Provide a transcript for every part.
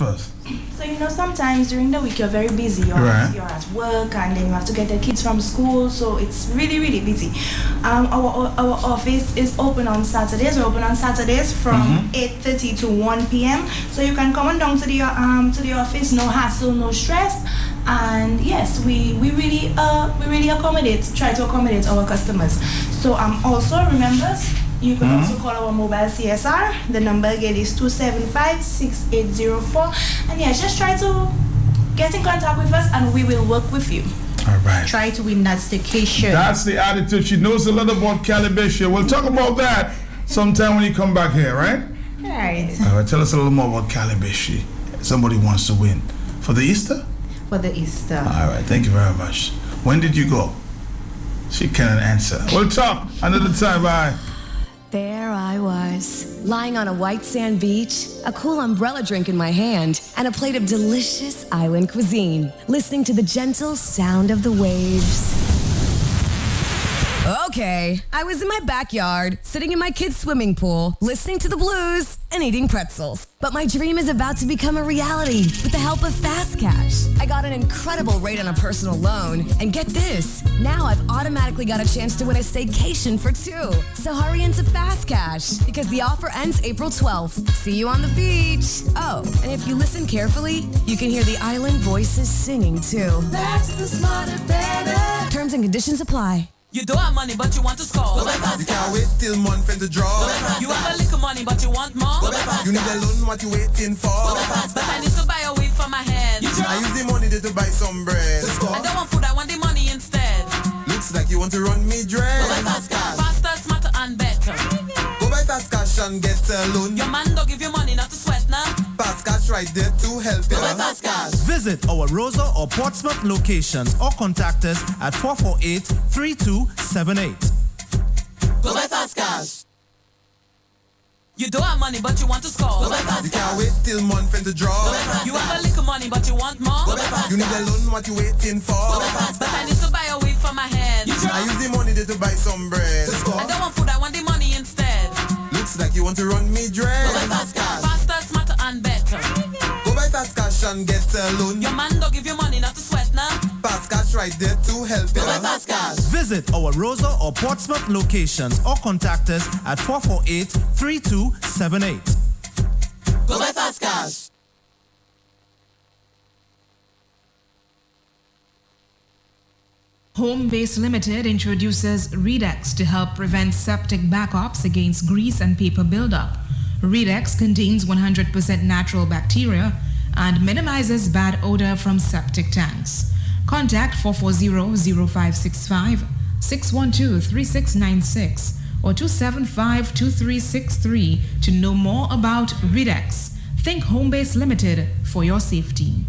first? So, sometimes during the week you're very busy. You're at work and then you have to get the kids from school. So it's really, really busy. Our office is open on Saturdays. We're open on Saturdays from 8:30 to 1 p.m. So you can come on down to the office. No hassle, no stress. And yes, we really try to accommodate our customers. So also remember, you can also call our mobile CSR. The number again is 275-6804. And yes, just try to get in contact with us and we will work with you. All right. Try to win that staycation. That's the attitude. She knows a lot about Calabash. We'll talk about that sometime when you come back here, right? Right. All right. Tell us a little more about Calabash. Somebody wants to win. For the Easter? For the Easter. All right. Thank you very much. When did you go? She cannot answer. We'll talk another time. Bye. There I was, lying on a white sand beach, a cool umbrella drink in my hand, and a plate of delicious island cuisine, listening to the gentle sound of the waves. Okay, I was in my backyard, sitting in my kids' swimming pool, listening to the blues and eating pretzels. But my dream is about to become a reality with the help of Fast Cash. I got an incredible rate on a personal loan, and get this, now I've automatically got a chance to win a staycation for two. So hurry into Fast Cash, because the offer ends April 12th. See you on the beach. Oh, and if you listen carefully, you can hear the island voices singing too. That's the smarter, better. Terms and conditions apply. You don't have money, but you want to score. You can't wait till month end to draw. You have a little money, but you want more. You need a loan, what you waiting for? But I need to buy a weed for my head. I use the money to buy some bread. I don't want food, I want the money instead. Looks like you want to run me dread. Faster, smarter, and better. Go buy Fast Cash and get a loan. Your man don't give you money, not to sweat now. Fast Cash right there to help you. Fast Cash. Visit our Rosa or Portsmouth locations or contact us at 448-3278. Go buy Fast Cash. You don't have money, but you want to score. You can't wait till month end to draw. You have a little money, but you want more. You need a loan, what you waiting for? But I need to buy a weed for my head. I use the money to buy some bread. I don't want food, I want the money instead. Looks like you want to run me dread. Faster, smarter, and better. Go buy Fast Cash and get a loan. Your man don't give you money, not to sweat now. Fast Cash right there to help you. Fast Cash. Visit our Rosa or Portsmouth locations or contact us at 448-3278. Go buy Fast Cash. Homebase Limited introduces Redex to help prevent septic backups against grease and paper buildup. Redex contains 100% natural bacteria and minimizes bad odor from septic tanks. Contact 440-0565, 612-3696 or 275-2363 to know more about Redex. Think Homebase Limited for your safety.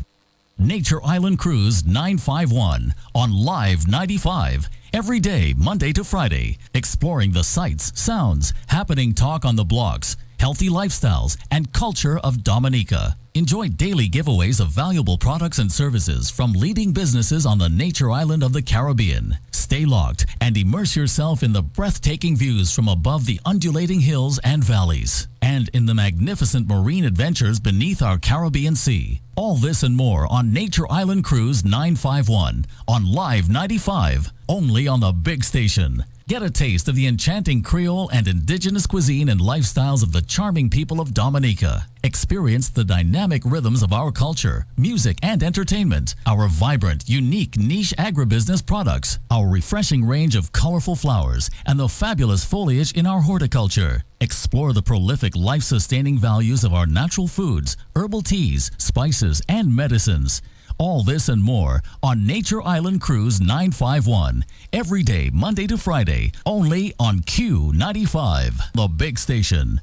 Nature Island Cruise 951 on Live 95. Every day, Monday to Friday, exploring the sights, sounds, happening talk on the blocks, healthy lifestyles, and culture of Dominica. Enjoy daily giveaways of valuable products and services from leading businesses on the Nature Island of the Caribbean. Stay locked and immerse yourself in the breathtaking views from above the undulating hills and valleys, and in the magnificent marine adventures beneath our Caribbean Sea. All this and more on Nature Island Cruise 951 on Live 95, only on the big station. Get a taste of the enchanting Creole and indigenous cuisine and lifestyles of the charming people of Dominica. Experience the dynamic rhythms of our culture, music, and entertainment, our vibrant, unique niche agribusiness products, our refreshing range of colorful flowers, and the fabulous foliage in our horticulture. Explore the prolific life-sustaining values of our natural foods, herbal teas, spices, and medicines. All this and more on Nature Island Cruise 951. Every day, Monday to Friday, only on Q95, the big station.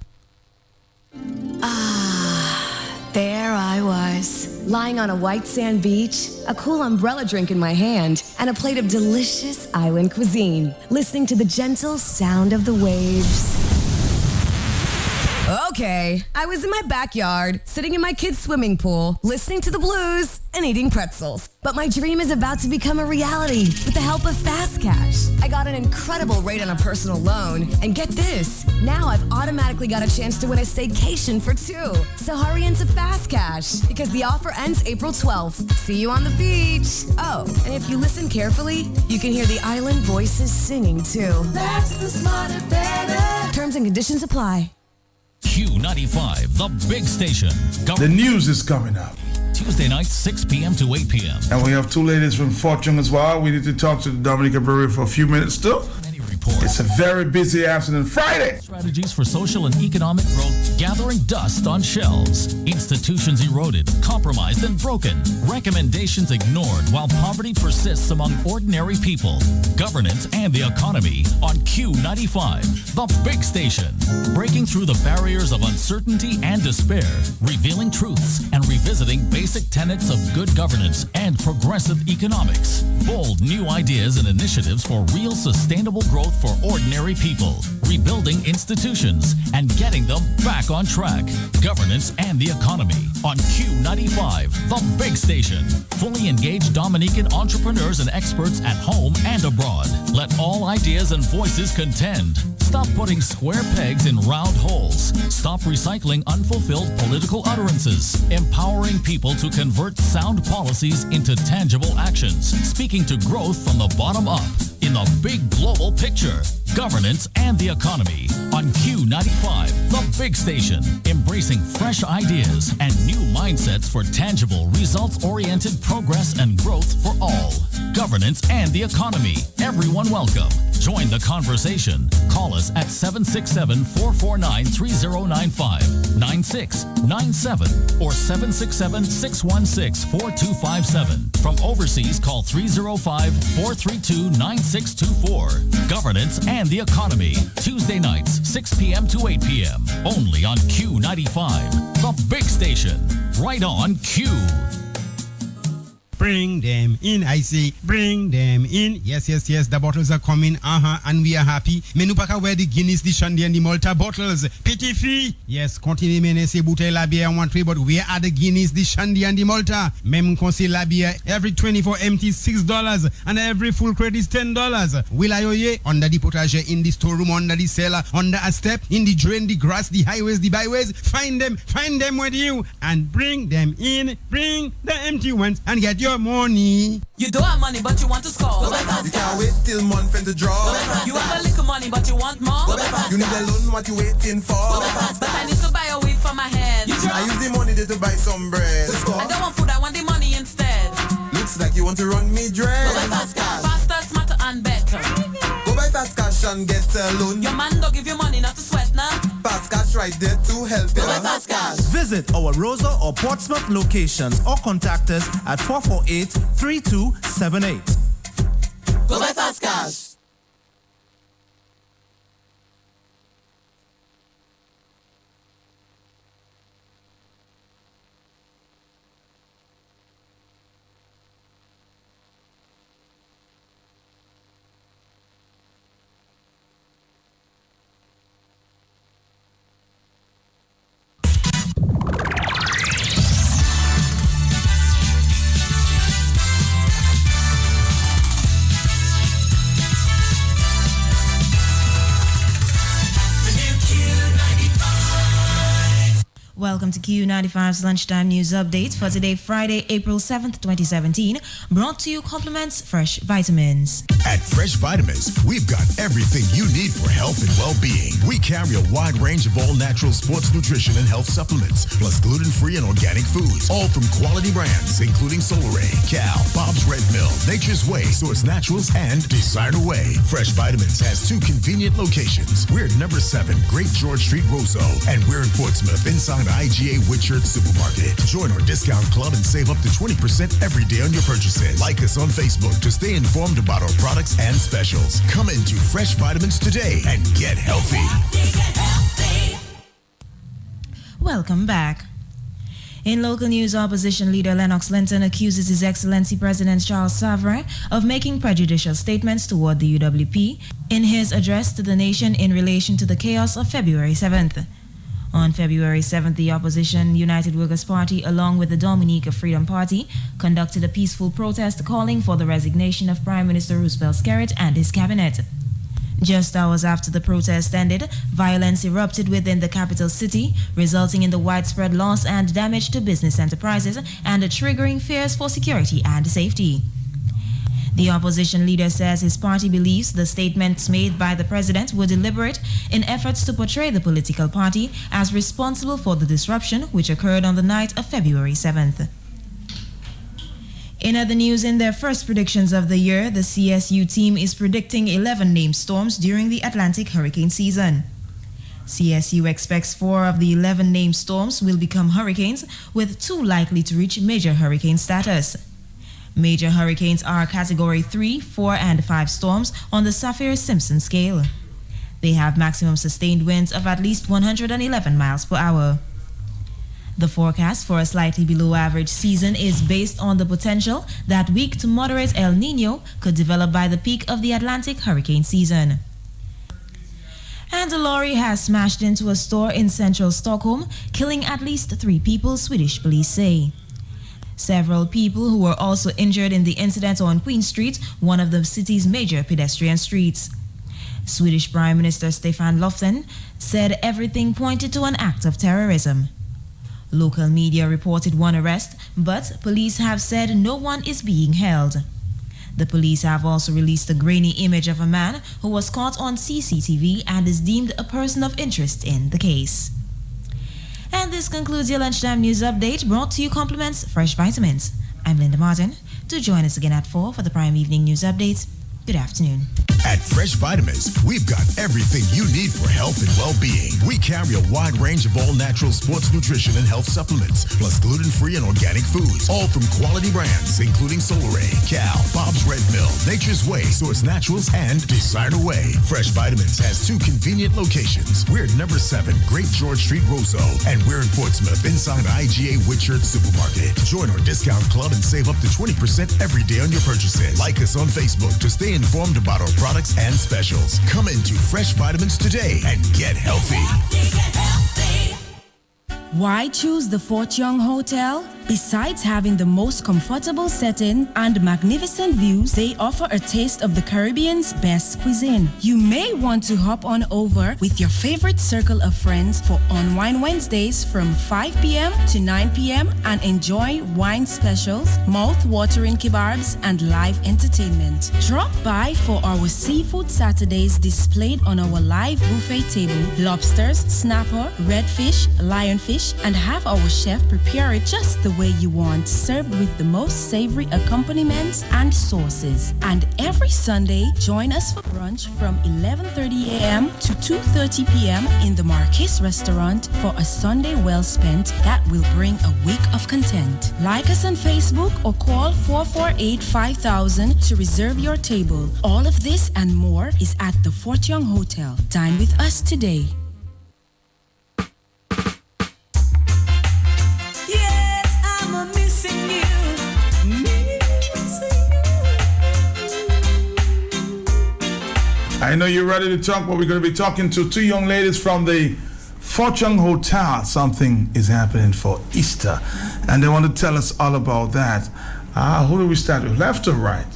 There I was, lying on a white sand beach, a cool umbrella drink in my hand, and a plate of delicious island cuisine, listening to the gentle sound of the waves. Okay, I was in my backyard, sitting in my kids' swimming pool, listening to the blues and eating pretzels. But my dream is about to become a reality with the help of Fast Cash. I got an incredible rate on a personal loan. And get this, now I've automatically got a chance to win a staycation for 2. So hurry into Fast Cash because the offer ends April 12th. See you on the beach. Oh, and if you listen carefully, you can hear the island voices singing too. That's the smarter, better. Terms and conditions apply. Q95, the big station. The news is coming up. Tuesday nights, 6 p.m. to 8 p.m. And we have 2 ladies from Fortune as well. We need to talk to the Dominica Brewery for a few minutes still. It's a very busy afternoon. Friday! Strategies for social and economic growth gathering dust on shelves. Institutions eroded, compromised, and broken. Recommendations ignored while poverty persists among ordinary people. Governance and the economy on Q95, the big station. Breaking through the barriers of uncertainty and despair. Revealing truths and revisiting basic tenets of good governance and progressive economics. Bold new ideas and initiatives for real sustainable growth for ordinary people, rebuilding institutions, and getting them back on track. Governance and the economy on Q95, the big station. Fully engaged Dominican entrepreneurs and experts at home and abroad. Let all ideas and voices contend. Stop putting square pegs in round holes. Stop recycling unfulfilled political utterances. Empowering people to convert sound policies into tangible actions. Speaking to growth from the bottom up in the big global picture. Governance and the economy on Q95, the big station. Embracing fresh ideas and new mindsets for tangible, results-oriented progress and growth for all. Governance and the economy. Everyone welcome. Join the conversation. Call us at 767-449-3095, 9697, or 767-616-4257. From overseas, call 305-432-9624. Governance and the economy. Tuesday nights, 6 p.m. to 8 p.m. Only on Q95, the big station. Right on Q. Bring them in, I say, bring them in. Yes, the bottles are coming, and we are happy. Menupaka wear the Guinness, the Shandy, and the Malta bottles. Pity free. Yes, continue mene se bouteille la bière one three, but where are the Guinness, the Shandy, and the Malta? Mem consi la bière, every 24 empty $6, and every full crate is $10. Will I oye? Under the potager, in the storeroom, under the cellar, under a step, in the drain, the grass, the highways, the byways. Find them with you, and bring them in. Bring the empty ones, and get your money. You don't have money, but you want to score. You can't wait till month end to draw. You have a little money, but you want more. You need a loan, what you waiting for? But I need to buy a weed for my head. I use the money there to buy some bread. I don't want food, I want the money instead. Looks like you want to run me dread. Go buy Fast Cash. Faster, smarter, and better. Go buy Fast Cash and get a loan. Your man don't give you money, not to sweat now. Fast Cash right there to help you. Go buy Fast Cash. Visit our Rosa or Portsmouth locations or contact us at 448-3278. Go buy Fast Cash. Welcome to Q95's Lunchtime News Update for today, Friday, April 7th, 2017. Brought to you compliments Fresh Vitamins. At Fresh Vitamins, we've got everything you need for health and well-being. We carry a wide range of all-natural sports nutrition and health supplements, plus gluten-free and organic foods, all from quality brands, including Solaray, Cal, Bob's Red Mill, Nature's Way, Source Naturals, and Desire Way. Fresh Vitamins has 2 convenient locations. We're at number 7, Great George Street, Roseau, and we're in Portsmouth, inside IGA Whitchurch Supermarket. Join our discount club and save up to 20% every day on your purchases. Like us on Facebook to stay informed about our products and specials. Come into Fresh Vitamins today and get healthy. Welcome back. In local news, opposition leader Lennox Linton accuses His Excellency President Charles Savary of making prejudicial statements toward the UWP in his address to the nation in relation to the chaos of February 7th. On February 7th, the opposition United Workers' Party, along with the Dominica Freedom Party, conducted a peaceful protest calling for the resignation of Prime Minister Roosevelt Skerrit and his cabinet. Just hours after the protest ended, violence erupted within the capital city, resulting in the widespread loss and damage to business enterprises and triggering fears for security and safety. The opposition leader says his party believes the statements made by the president were deliberate in efforts to portray the political party as responsible for the disruption which occurred on the night of February 7th. In other news, in their first predictions of the year, the CSU team is predicting 11 named storms during the Atlantic hurricane season. CSU expects 4 of the 11 named storms will become hurricanes, with 2 likely to reach major hurricane status. Major hurricanes are Category 3, 4, and 5 storms on the Saffir-Simpson scale. They have maximum sustained winds of at least 111 miles per hour. The forecast for a slightly below average season is based on the potential that weak to moderate El Nino could develop by the peak of the Atlantic hurricane season. And a lorry has smashed into a store in central Stockholm, killing at least 3 people, Swedish police say. Several people who were also injured in the incident on Queen Street, one of the city's major pedestrian streets. Swedish Prime Minister Stefan Löfven said everything pointed to an act of terrorism. Local media reported 1 arrest, but police have said no one is being held. The police have also released a grainy image of a man who was caught on CCTV and is deemed a person of interest in the case. And this concludes your lunchtime news update, brought to you compliments Fresh Vitamins. I'm Linda Martin. Do join us again at 4 for the Prime Evening News Updates. Good afternoon. At Fresh Vitamins, we've got everything you need for health and well-being. We carry a wide range of all-natural sports nutrition and health supplements, plus gluten-free and organic foods, all from quality brands, including Solaray, Cal, Bob's Red Mill, Nature's Way, Source Naturals, and Designer Way. Fresh Vitamins has 2 convenient locations. We're at number 7, Great George Street, Roseau, and we're in Portsmouth, inside IGA Whitchurch Supermarket. Join our discount club and save up to 20% every day on your purchases. Like us on Facebook to stay informed about our products and specials. Come into Fresh Vitamins today and get healthy. Why choose the Fort Young Hotel? Besides having the most comfortable setting and magnificent views, they offer a taste of the Caribbean's best cuisine. You may want to hop on over with your favorite circle of friends for Unwind Wednesdays from 5 p.m. to 9 p.m. and enjoy wine specials, mouth-watering kebabs, and live entertainment. Drop by for our Seafood Saturdays displayed on our live buffet table. Lobsters, snapper, redfish, lionfish, and have our chef prepare it just the way you want, served with the most savory accompaniments and sauces. And every Sunday, join us for brunch from 11:30 a.m. to 2:30 p.m. in the Marquis Restaurant for a Sunday well spent that will bring a week of content. Like us on Facebook or call 448-5000 to reserve your table. All of this and more is at the Fort Young Hotel. Dine with us today. I know you're ready to talk, but we're going to be talking to 2 young ladies from the Fort Young Hotel. Something is happening for Easter, and they want to tell us all about that. Who do we start with, left or right?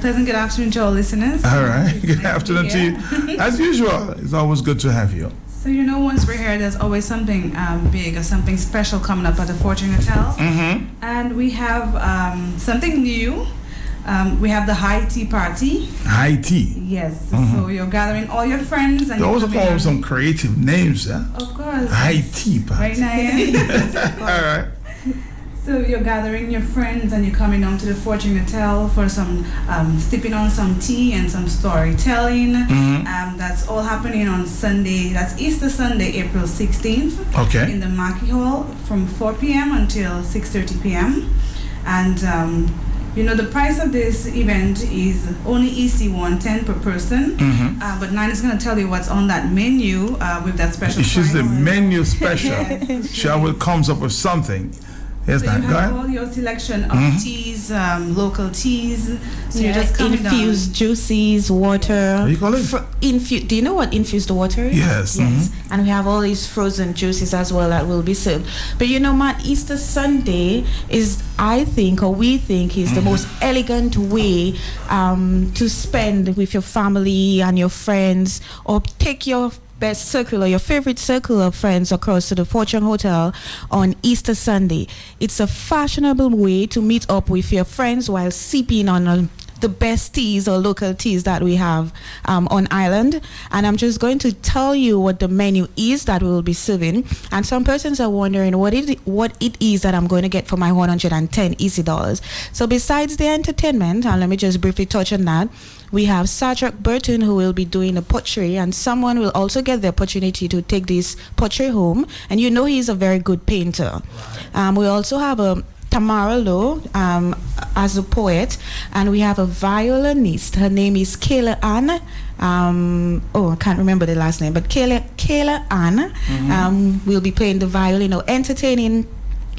Pleasant good afternoon to all listeners. All right, good afternoon to you. As usual, it's always good to have you. So, once we're here, there's always something big or something special coming up at the Fort Young Hotel. Mm-hmm. And we have something new. We have the high tea party. High tea? Yes. Mm-hmm. So you're gathering all your friends. And those are some creative names, huh? Of course. High tea party. Right now, yeah. All right. So you're gathering your friends and you're coming down to the Fort Young Hotel for some sipping on some tea and some storytelling. Mm-hmm. That's all happening on Sunday. That's Easter Sunday, April 16th. Okay. In the Marquis Hall from 4 p.m. until 6:30 p.m. And the price of this event is only EC 110 per person. Mm-hmm. But Nine is going to tell you what's on that menu with that special price. She's the menu special. She always comes up with something. Yes, so ma'am. you Go have ahead. all your selection of teas, local teas. So you Yeah, just come infused juices, water. What do you call it? Do you know what infused water is? Yes. Yes. And we have all these frozen juices as well that will be served. But you know, Matt, Easter Sunday is, I think, or we think, is the most elegant way to spend with your family and your friends, or take your best circle or your favorite circle of friends across to the Fortune Hotel on Easter Sunday. It's a fashionable way to meet up with your friends while sipping on the best teas or local teas that we have on island. And I'm just going to tell you what the menu is that we will be serving. And some persons are wondering what it is that I'm going to get for my 110 easy dollars. So besides the entertainment, and let me just briefly touch on that, we have Cedric Burton, who will be doing a pottery, and someone will also get the opportunity to take this pottery home. And you know he's a very good painter. We also have a Tamara Lowe as a poet, and we have a violinist. Her name is Kayla Ann. I can't remember the last name, but Kayla Ann will be playing the violin, entertaining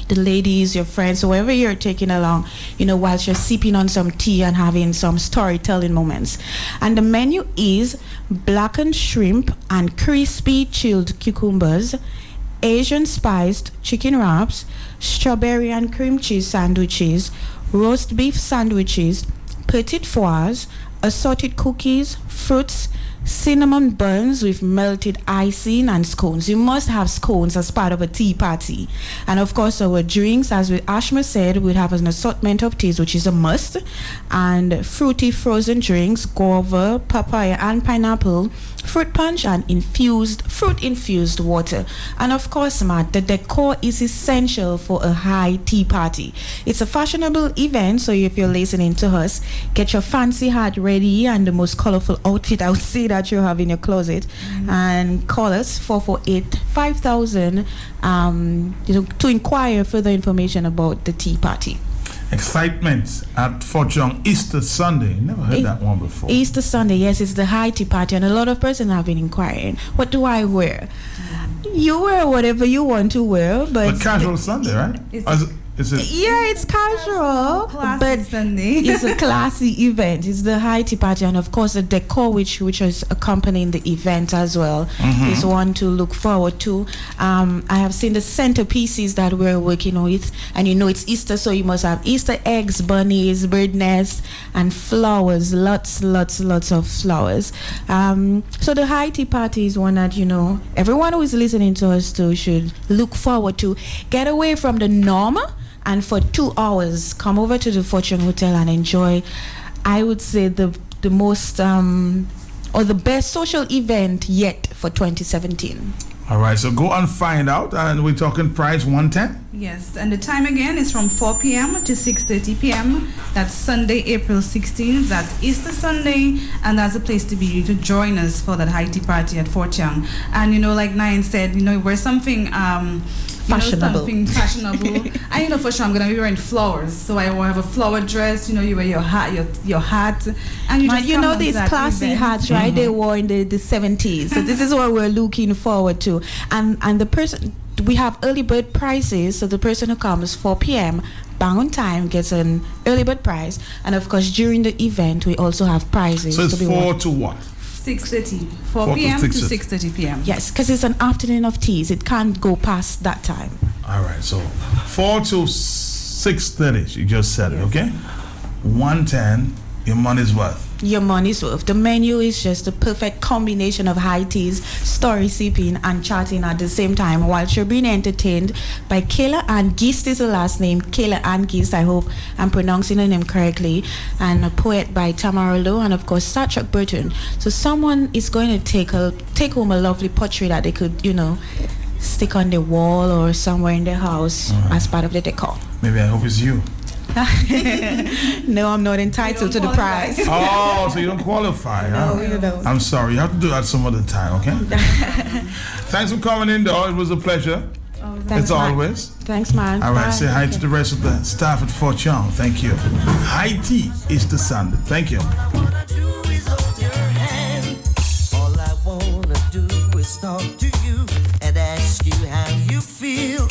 the ladies, your friends, whoever you're taking along, whilst you're sipping on some tea and having some storytelling moments. And the menu is blackened shrimp and crispy chilled cucumbers, Asian spiced chicken wraps, strawberry and cream cheese sandwiches, roast beef sandwiches, petit fours, assorted cookies, fruits, cinnamon buns with melted icing, and scones. You must have scones as part of a tea party. And of course, our drinks, as Ashma said, we'll have an assortment of teas, which is a must, and fruity frozen drinks, guava, papaya and pineapple, fruit punch, and fruit infused water. And of course, Matt, the decor is essential for a high tea party. It's a fashionable event, so if you're listening to us, get your fancy hat ready and the most colorful outfit, I would say, that you have in your closet, and call us 448-5000 to inquire further information about the tea party. Excitement at Fort Young Easter Sunday. Never heard that one before. Easter Sunday, yes, it's the high tea party, and a lot of persons have been inquiring, what do I wear? You wear whatever you want to wear, but casual Sunday, right? Yeah, it's casual, but Sunday. It's a classy event. It's the high tea party, and of course the decor which is accompanying the event as well is one to look forward to. I have seen the centerpieces that we're working with, and it's Easter, so you must have Easter eggs, bunnies, bird nests, and flowers. Lots of flowers. So the high tea party is one that everyone who is listening to us too should look forward to. Get away from the norm. And for 2 hours, come over to the Fortune Hotel and enjoy, I would say, the most or the best social event yet for 2017. All right, so go and find out, and we're talking price 110. Yes, and the time again is from 4 p.m. to 6:30 p.m. That's Sunday, April 16th. That's Easter Sunday, and that's a place to be to join us for that high tea party at Fort Young. And like Nyan said, wear something fashionable. Something fashionable. And for sure I'm gonna be wearing flowers, so I will have a flower dress. You wear your hat, your hat, and you just come these to classy event. hats, right? They wore in the 70s. So this is what we're looking forward to. And the person, we have early bird prices, so the person who comes 4 p.m. bang on time gets an early bird price, and of course during the event we also have prizes. So it's 4 to what? 6:30, 4 p.m. to 6:30 p.m. Yes, because it's an afternoon of teas. It can't go past that time. All right, so 4 to 6:30. You just said it, okay? 110. Your money's worth. Your money's worth. The menu is just a perfect combination of high teas, story sipping, and chatting at the same time while you're being entertained by Kayla Ann Gist is the last name. Kayla Ann Gist, I hope I'm pronouncing the name correctly, and a poet by Tamara Lowe, and of course Cedric Burton. So someone is going to take home a lovely pottery that they could, stick on the wall or somewhere in their house as part of the decor. Maybe I hope it's you. No, I'm not entitled to the prize. Oh, so you don't qualify. No, you don't. I'm sorry. You have to do that some other time, okay? Thanks for coming in, though. It was a pleasure. Thanks, it's always. Thanks, man. All right, Bye. say hi to the rest of the staff at Fort Young. Thank you. High tea is the Sunday. Thank you. All I wanna do is talk to you and ask you how you feel.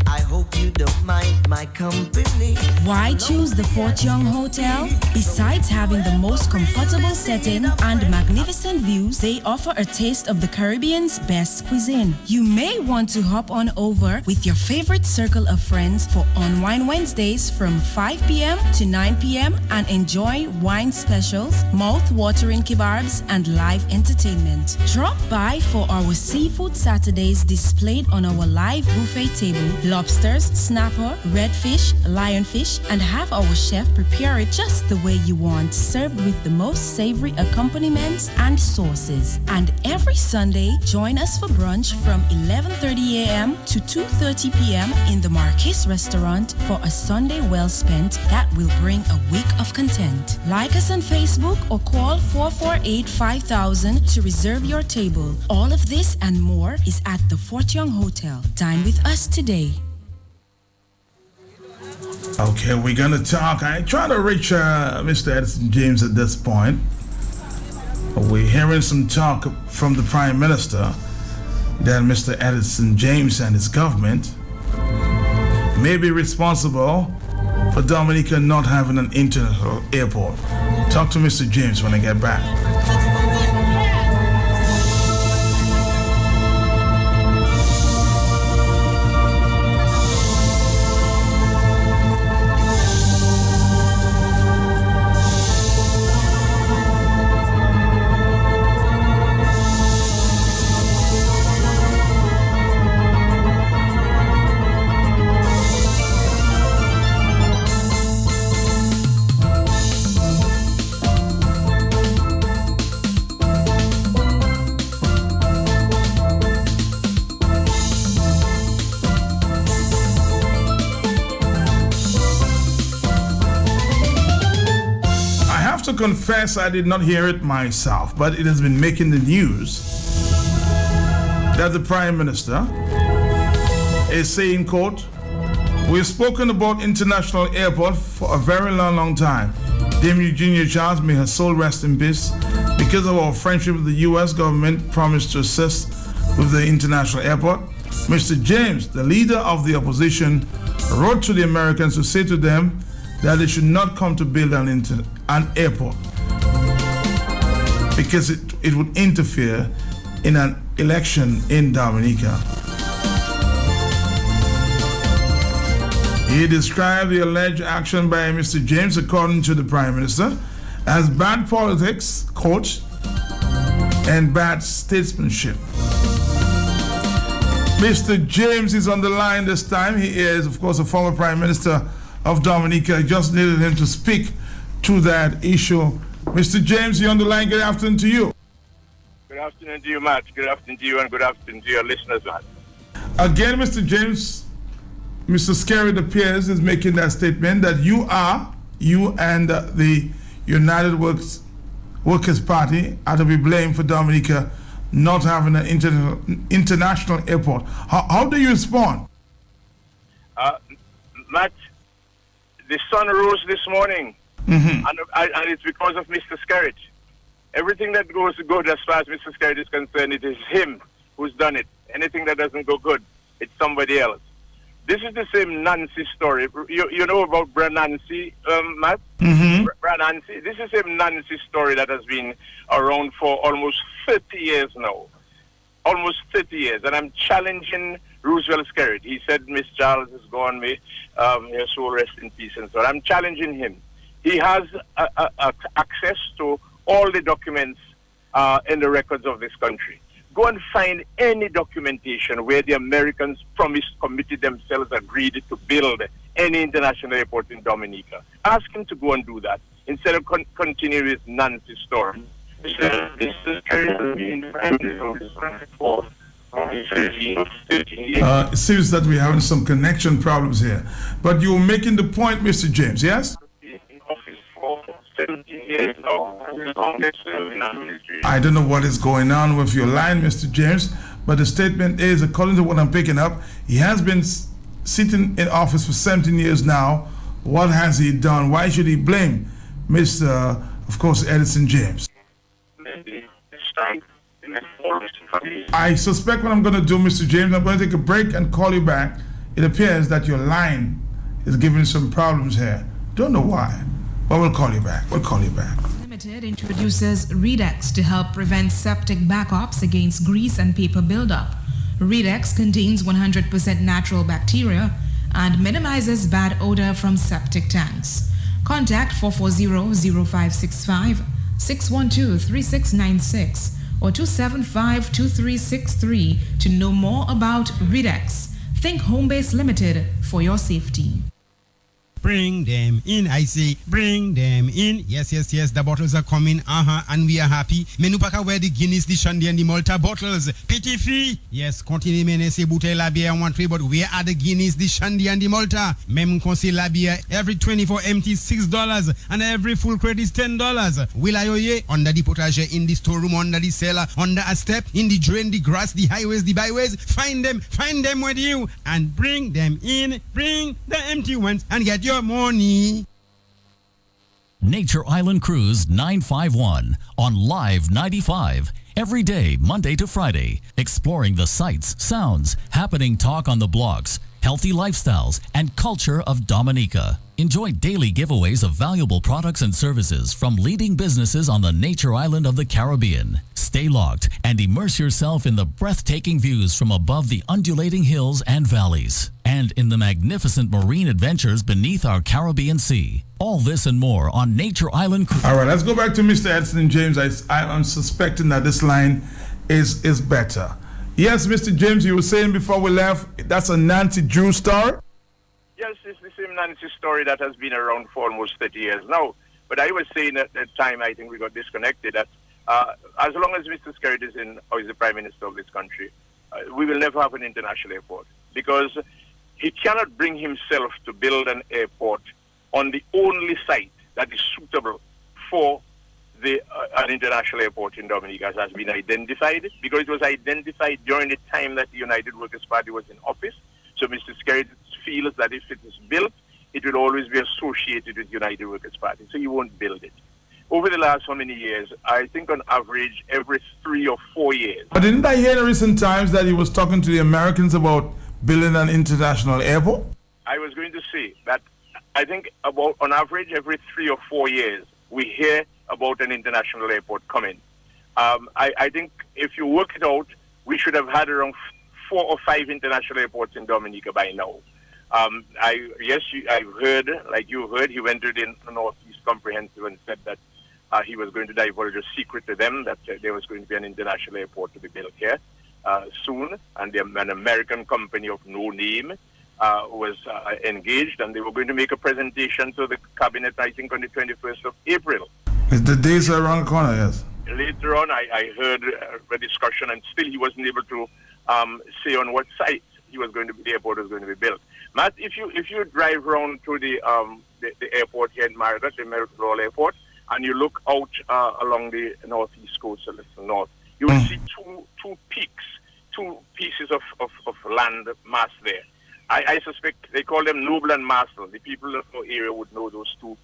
I hope you don't mind my company. Why choose the Fort Young Hotel? Besides having the most comfortable setting and magnificent views, they offer a taste of the Caribbean's best cuisine. You may want to hop on over with your favorite circle of friends for Unwine Wednesdays from 5 p.m. to 9 p.m. and enjoy wine specials, mouth-watering kebabs, and live entertainment. Drop by for our Seafood Saturdays displayed on our live buffet table, lobsters, snapper, redfish, lionfish, and have our chef prepare it just the way you want, served with the most savory accompaniments and sauces. And every Sunday, join us for brunch from 11:30 a.m. to 2:30 p.m. in the Marquis Restaurant for a Sunday well spent that will bring a week of content. Like us on Facebook or call 448-5000 to reserve your table. All of this and more is at the Fort Young Hotel. Dine with us today. Okay, we're gonna talk. I try to reach Mr. Edison James at this point. We're hearing some talk from the Prime Minister that Mr. Edison James and his government may be responsible for Dominica not having an international airport. Talk to Mr. James when I get back. To confess, I did not hear it myself, but it has been making the news that the Prime Minister is saying, quote, "We've spoken about international airport for a very long time. Dame Eugenia Charles, may her soul rest in peace. Because of our friendship with the U.S. government, promised to assist with the international airport." Mr. James, the leader of the opposition, wrote to the Americans to say to them that they should not come to build an airport because it would interfere in an election in Dominica. He described the alleged action by Mr. James, according to the Prime Minister, as bad politics, quote, and bad statesmanship. Mr. James is on the line this time. He is, of course, a former Prime Minister of Dominica. I just needed him to speak to that issue. Mr. James, you're on the line. Good afternoon to you. Good afternoon to you, Matt. Good afternoon to you, and good afternoon to your listeners, Matt. Again, Mr. James, Mr. Skerrit appears is making that statement that you and the United Workers Party are to be blamed for Dominica not having an international airport. How do you respond? Matt, the sun rose this morning, and it's because of Mr. Skerrit. Everything that goes good as far as Mr. Skerrit is concerned, it is him who's done it. Anything that doesn't go good, it's somebody else. This is the same Nancy story. You know about Bra Nancy, Matt? Bra Nancy. This is the same Nancy story that has been around for almost 30 years now. Almost 30 years. And I'm challenging Roosevelt Skerrit. He said Miss Charles is gone, may your soul rest in peace and so on. I'm challenging him. He has access to all the documents in the records of this country. Go and find any documentation where the Americans committed themselves, agreed to build any international airport in Dominica. Ask him to go and do that instead of continue with Nancy's story. It seems that we're having some connection problems here. But you're making the point, Mr. James, yes? I don't know what is going on with your line, Mr. James, but the statement is, according to what I'm picking up, he has been sitting in office for 17 years now. What has he done? Why should he blame Mr., of course, Edison James? I suspect what I'm going to do, Mr. James, I'm going to take a break and call you back it appears that your line is giving some problems here. Don't know why, but we'll call you back. Limited introduces Redex to help prevent septic backups against grease and paper buildup. Redex contains 100% natural bacteria and minimizes bad odor from septic tanks. Contact 440-0565, 612-3696 or 275-2363 to know more about Redex. Think Homebase Limited for your safety. Bring them in, I say, bring them in. Yes, the bottles are coming, and we are happy. Menupaka where the Guinness, the Shandy, and the Malta bottles. Pity free. Yes, continue menese bouteille la bière one three, but where are the Guinness, the Shandy, and the Malta? Mem consi la bière, every 24 empty $6, and every full crate is $10. Will I oye? Under the potager, in the storeroom, under the cellar, under a step, in the drain, the grass, the highways, the byways. Find them with you, and bring them in. Bring the empty ones, and get your money. Nature Island Cruise 951 on Live 95. Every day, Monday to Friday, exploring the sights, sounds, happening talk on the blocks, healthy lifestyles, and culture of Dominica. Enjoy daily giveaways of valuable products and services from leading businesses on the Nature Island of the Caribbean. Stay locked and immerse yourself in the breathtaking views from above the undulating hills and valleys, and in the magnificent marine adventures beneath our Caribbean Sea. All this and more on Nature Island Cruise. All right, let's go back to Mr. Edson James. I'm suspecting that this line is better. Yes, Mr. James, you were saying before we left, that's a Nancy Drew story? Yes, it's the same Nancy story that has been around for almost 30 years now. But I was saying at that time, I think we got disconnected, that as long as Mr. Skerritt is the Prime Minister of this country, we will never have an international airport, because he cannot bring himself to build an airport on the only site that is suitable for an international airport in Dominica, as has been identified, because it was identified during the time that the United Workers' Party was in office. So Mr. Skerritt feels that if it is built, it will always be associated with United Workers' Party, so he won't build it. Over the last how many years, I think on average every 3 or 4 years. But didn't I hear in recent times that he was talking to the Americans about building an international airport? I was going to say that I think about on average every 3 or 4 years we hear about an international airport coming. I think if you work it out, we should have had around 4 or 5 international airports in Dominica by now. I've heard, like you heard, he went to the Northeast Comprehensive and said that he was going to divulge a secret to them, that there was going to be an international airport to be built here soon, and an American company of no name was engaged, and they were going to make a presentation to the cabinet, I think, on the 21st of April. The days are around the corner, yes. Later on, I heard a discussion, and still he wasn't able to say on what site the airport was going to be built. Matt, if you drive around to the airport here in Margaret, the Merritt Royal Airport, and you look out along the northeast coast, a little north, you will see two peaks, 2 pieces of land mass there. I suspect they call them Noble and Marcel. The people of the area would know those 2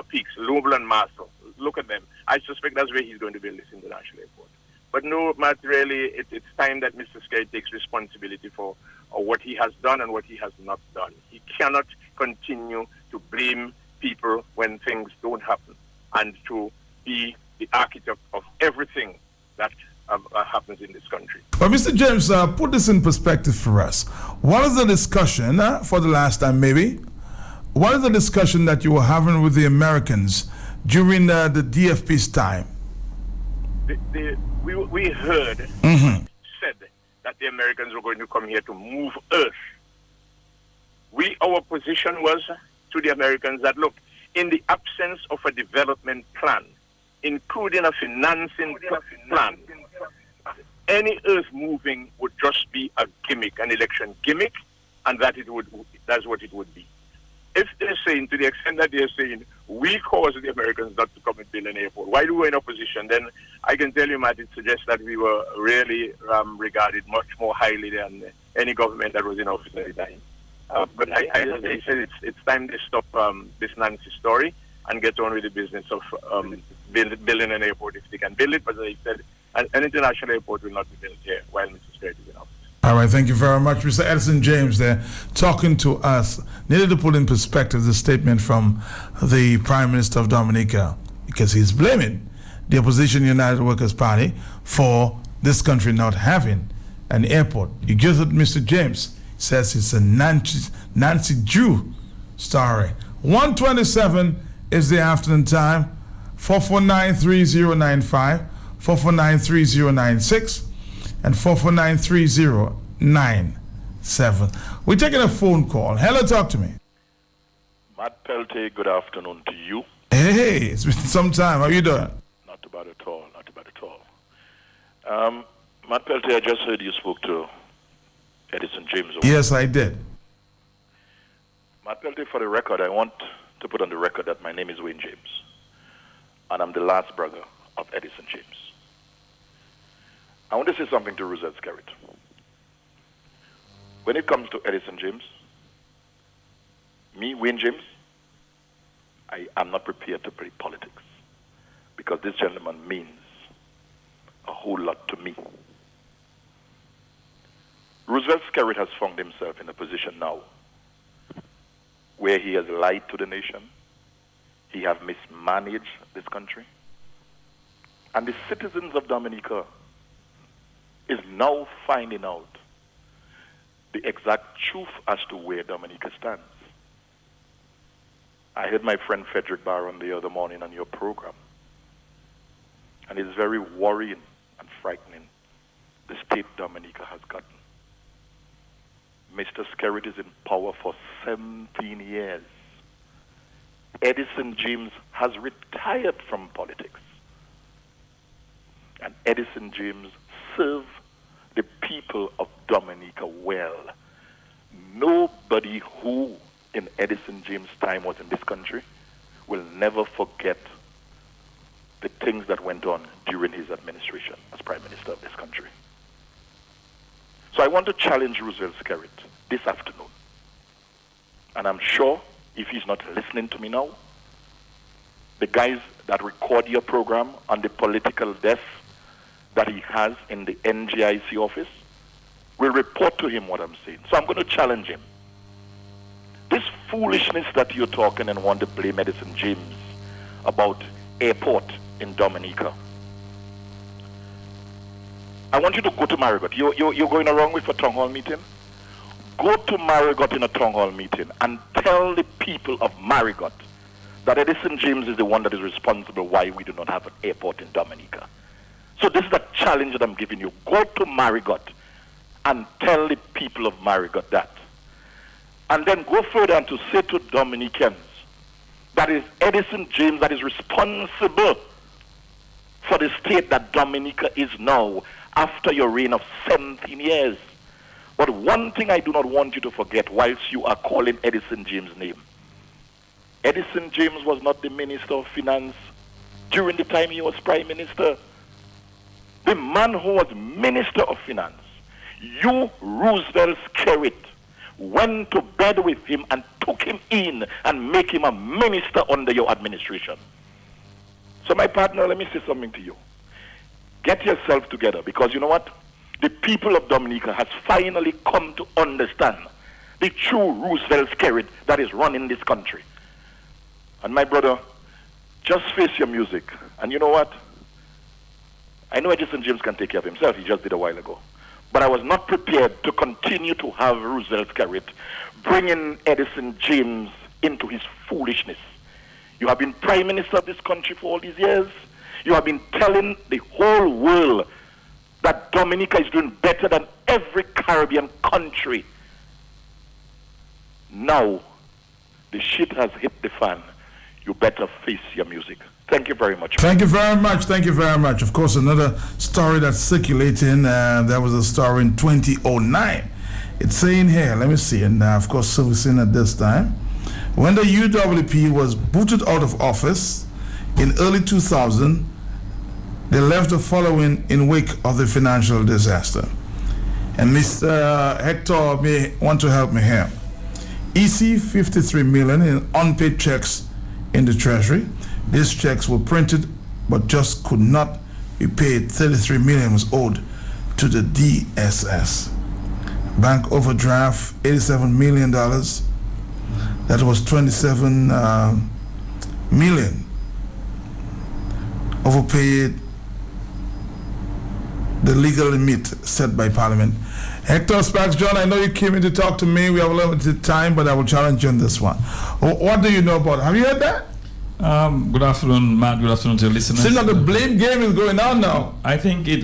peaks, Noble and Marcel. Look at them. I suspect that's where he's going to build this international airport. But no, Matt, really, it's time that Mr. Skerritt takes responsibility for what he has done and what he has not done. He cannot continue to blame people when things don't happen, and to be the architect of everything that happens in this country. But Mr. James, put this in perspective for us. What is the discussion, for the last time maybe, what is the discussion that you were having with the Americans during the DFP's time? We heard said that the Americans were going to come here to move Earth. Our position was to the Americans that, look, in the absence of a development plan, including a financing plan, any Earth moving would just be a gimmick, an election gimmick, and that's what it would be. If they're saying, to the extent that they're saying, we caused the Americans not to come and build an airport, while we were in opposition, then I can tell you, Matt, it suggests that we were really regarded much more highly than any government that was in office at the time. But as I said, it's time to stop this Nancy story and get on with the business of building an airport if they can build it. But as I said, an international airport will not be built here while Mr. Skerritt is in office. All right, thank you very much. Mr. Edison James there talking to us. Needed to put in perspective the statement from the Prime Minister of Dominica, because he's blaming the opposition United Workers' Party for this country not having an airport. You just heard Mr. James says it's a Nancy Drew story. 1:27 is the afternoon time. 449-3095, 449-3096, and 449-3097. We're taking a phone call. Hello, talk to me. Matt Peltier, good afternoon to you. Hey, it's been some time. How you doing? Not too bad at all, not too bad at all. Matt Peltier, I just heard you spoke to Edison James. Yes, I did. Matt Peltier, for the record, I want to put on the record that my name is Wayne James, and I'm the last brother of Edison James. I want to say something to Roosevelt Skerritt. When it comes to Edison James, me, Wayne James, I am not prepared to play politics, because this gentleman means a whole lot to me. Roosevelt Skerritt has found himself in a position now where he has lied to the nation, he has mismanaged this country, and the citizens of Dominica is now finding out the exact truth as to where Dominica stands. I heard my friend Frederick Barron the other morning on your program, and it's very worrying and frightening, the state Dominica has gotten. Mr. Skerritt is in power for 17 years. Edison James has retired from politics. And Edison James served the people of Dominica well. Nobody who in Edison James' time was in this country will never forget the things that went on during his administration as Prime Minister of this country. So I want to challenge Roosevelt Skerritt this afternoon. And I'm sure if he's not listening to me now, the guys that record your program on the political desk that he has in the NGIC office will report to him what I'm saying. So I'm going to challenge him. This foolishness that you're talking and want to blame Edison James about airport in Dominica. I want you to go to Marigot. You're going around with a town hall meeting? Go to Marigot in a town hall meeting and tell the people of Marigot that Edison James is the one that is responsible why we do not have an airport in Dominica. So this is the challenge that I'm giving you. Go to Marigot and tell the people of Marigot that. And then go further and to say to Dominicans that is Edison James that is responsible for the state that Dominica is now after your reign of 17 years. But one thing I do not want you to forget whilst you are calling Edison James' name. Edison James was not the Minister of Finance during the time he was Prime Minister. The man who was Minister of Finance, you, Roosevelt Skerritt, went to bed with him and took him in and make him a minister under your administration. So my partner, let me say something to you. Get yourself together, because you know what? The people of Dominica has finally come to understand the true Roosevelt Skerritt that is running this country. And my brother, just face your music. And you know what? I know Edison James can take care of himself. He just did a while ago. But I was not prepared to continue to have Roosevelt Skerritt bringing Edison James into his foolishness. You have been Prime Minister of this country for all these years. You have been telling the whole world that Dominica is doing better than every Caribbean country. Now, the shit has hit the fan. You better face your music. Thank you very much. Thank you very much. Thank you very much. Of course, another story that's circulating, there was a story in 2009. It's saying here, let me see, and of course, servicing at this time. When the UWP was booted out of office in early 2000, they left the following in wake of the financial disaster. And Mr. Hector may want to help me here. EC 53 million in unpaid checks in the Treasury. These checks were printed but just could not be paid. 33 million was owed to the DSS. bank overdraft, $87 million. That was 27 million. Overpaid the legal limit set by Parliament. Hector Sparks John, I know you came in to talk to me. We have a limited time, but I will challenge you on this one. What do you know about it? Have you heard that? Good afternoon, Matt. Good afternoon to your listeners. Seems like the blame game is going on now. I think it.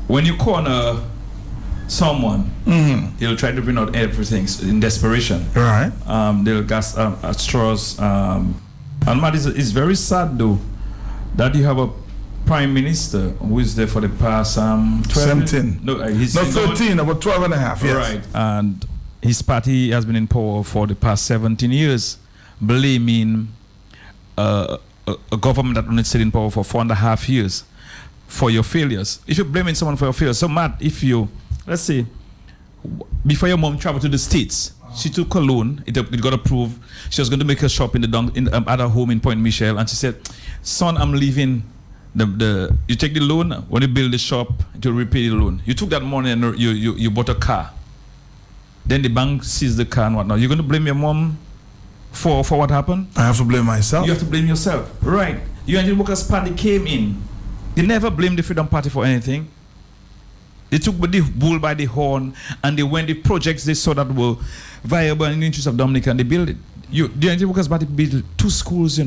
When you corner someone, he'll try to bring out everything in desperation. Right. They'll gas at straws. And Matt, it's very sad though that you have a Prime Minister who is there for the past 12 17. No, he's 13, about 12 and a half, yes. Right. And his party has been in power for the past 17 years, blaming a government that only stayed in power for 4.5 years for your failures. If you're blaming someone for your failures, so Matt, if you, let's say, before your mom traveled to the States, she took a loan, it got approved, she was going to make a shop in at her home in Point Michel, and she said, son, I'm leaving. You take the loan, when you build the shop, it will repay the loan. You took that money and you bought a car. Then the bank seized the car and whatnot. You're going to blame your mom for what happened? I have to blame myself. You have to blame yourself. Right. You and the Workers' Party came in. They never blamed the Freedom Party for anything. They took the bull by the horn and they went the projects they saw that were viable in the interest of Dominica and they built it. The Anti-Workers' Party built 2 schools,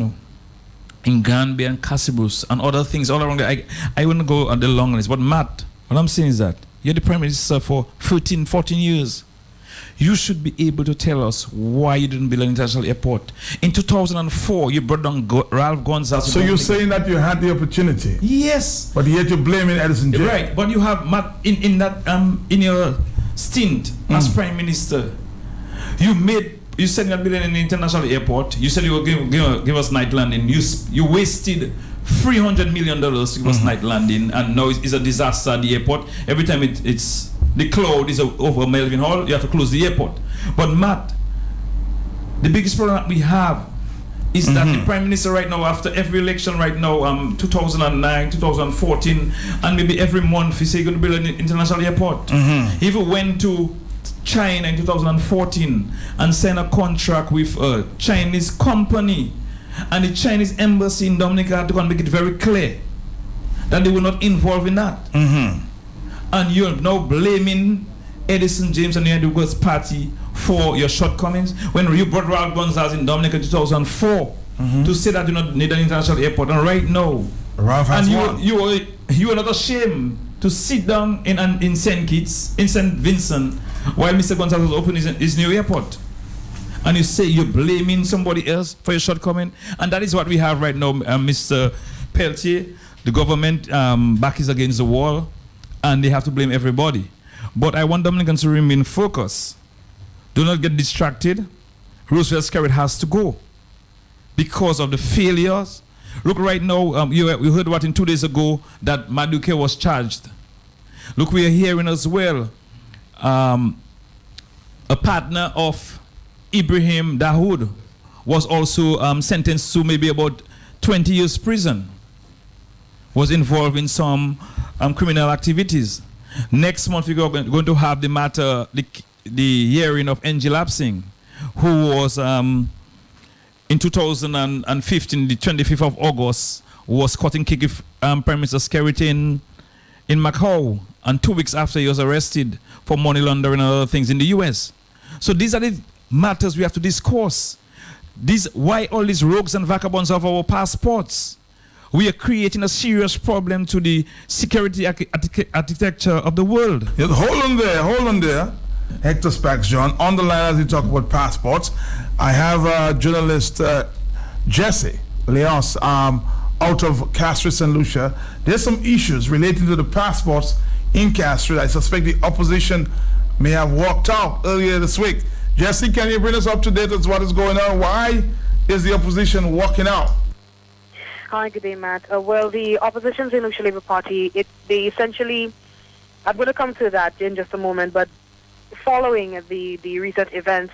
in Gambia and Cassibus and other things all around there. I wouldn't go on the long list. But Matt, what I'm saying is that you're the Prime Minister for 13, 14 years. You should be able to tell us why you didn't build an international airport. In 2004, you brought down Ralph Gonzalez. So you're saying that you had the opportunity? Yes. But yet you're blaming Edison J. Right. But you have, Matt, in your stint as Prime Minister, you said you're building an international airport. You said you were give us night landing. You wasted $300 million to give us night landing, and now it's a disaster at the airport. Every time it's the cloud is over Melvin Hall, you have to close the airport. But Matt, the biggest problem that we have is that the Prime Minister right now, after every election right now, 2009, 2014, and maybe every month, he say he's going to build an international airport. He even went to China in 2014 and signed a contract with a Chinese company, and the Chinese embassy in Dominica had to go and make it very clear that they were not involved in that. And you're now blaming Edison James and the Workers' Party for your shortcomings when you brought Ralph Gonzalez in Dominica in 2004 to say that you don't need an international airport, and right now Ralph has you are not ashamed to sit down in St. Kitts, in St. Vincent, while Mr. Gonzalez was opening his new airport, and you say you're blaming somebody else for your shortcoming. And that is what we have right now, Mr. Peltier. The government back is against the wall, and they have to blame everybody. But I want Dominicans to remain focused. Do not get distracted. Roosevelt Skerrit has to go because of the failures. Look, right now, you heard what in 2 days ago that Maduke was charged. Look, we are hearing as well a partner of Ibrahim Dahoud was also sentenced to maybe about 20 years prison. Was involved in some criminal activities. Next month we're going to have the matter, the hearing of Angie Lapsing, who was in 2015, the 25th of August, was caught in Kiki Prime Minister Skerrit in Macau, and 2 weeks after he was arrested for money laundering and other things in the US. So these are the matters we have to discuss. Why all these rogues and vagabonds of our passports? We are creating a serious problem to the security architecture of the world. Yeah, hold on there. Hector Sparks John, on the line as we talk about passports. I have journalist Jesse Leos out of Castro St. Lucia. There's some issues relating to the passports in Castro. I suspect the opposition may have walked out earlier this week. Jesse, can you bring us up to date as what is going on? Why is the opposition walking out? Hi, good day, Matt. Well, the opposition St. Lucia Labour Party, they essentially, I'm going to come to that in just a moment, but following the recent events,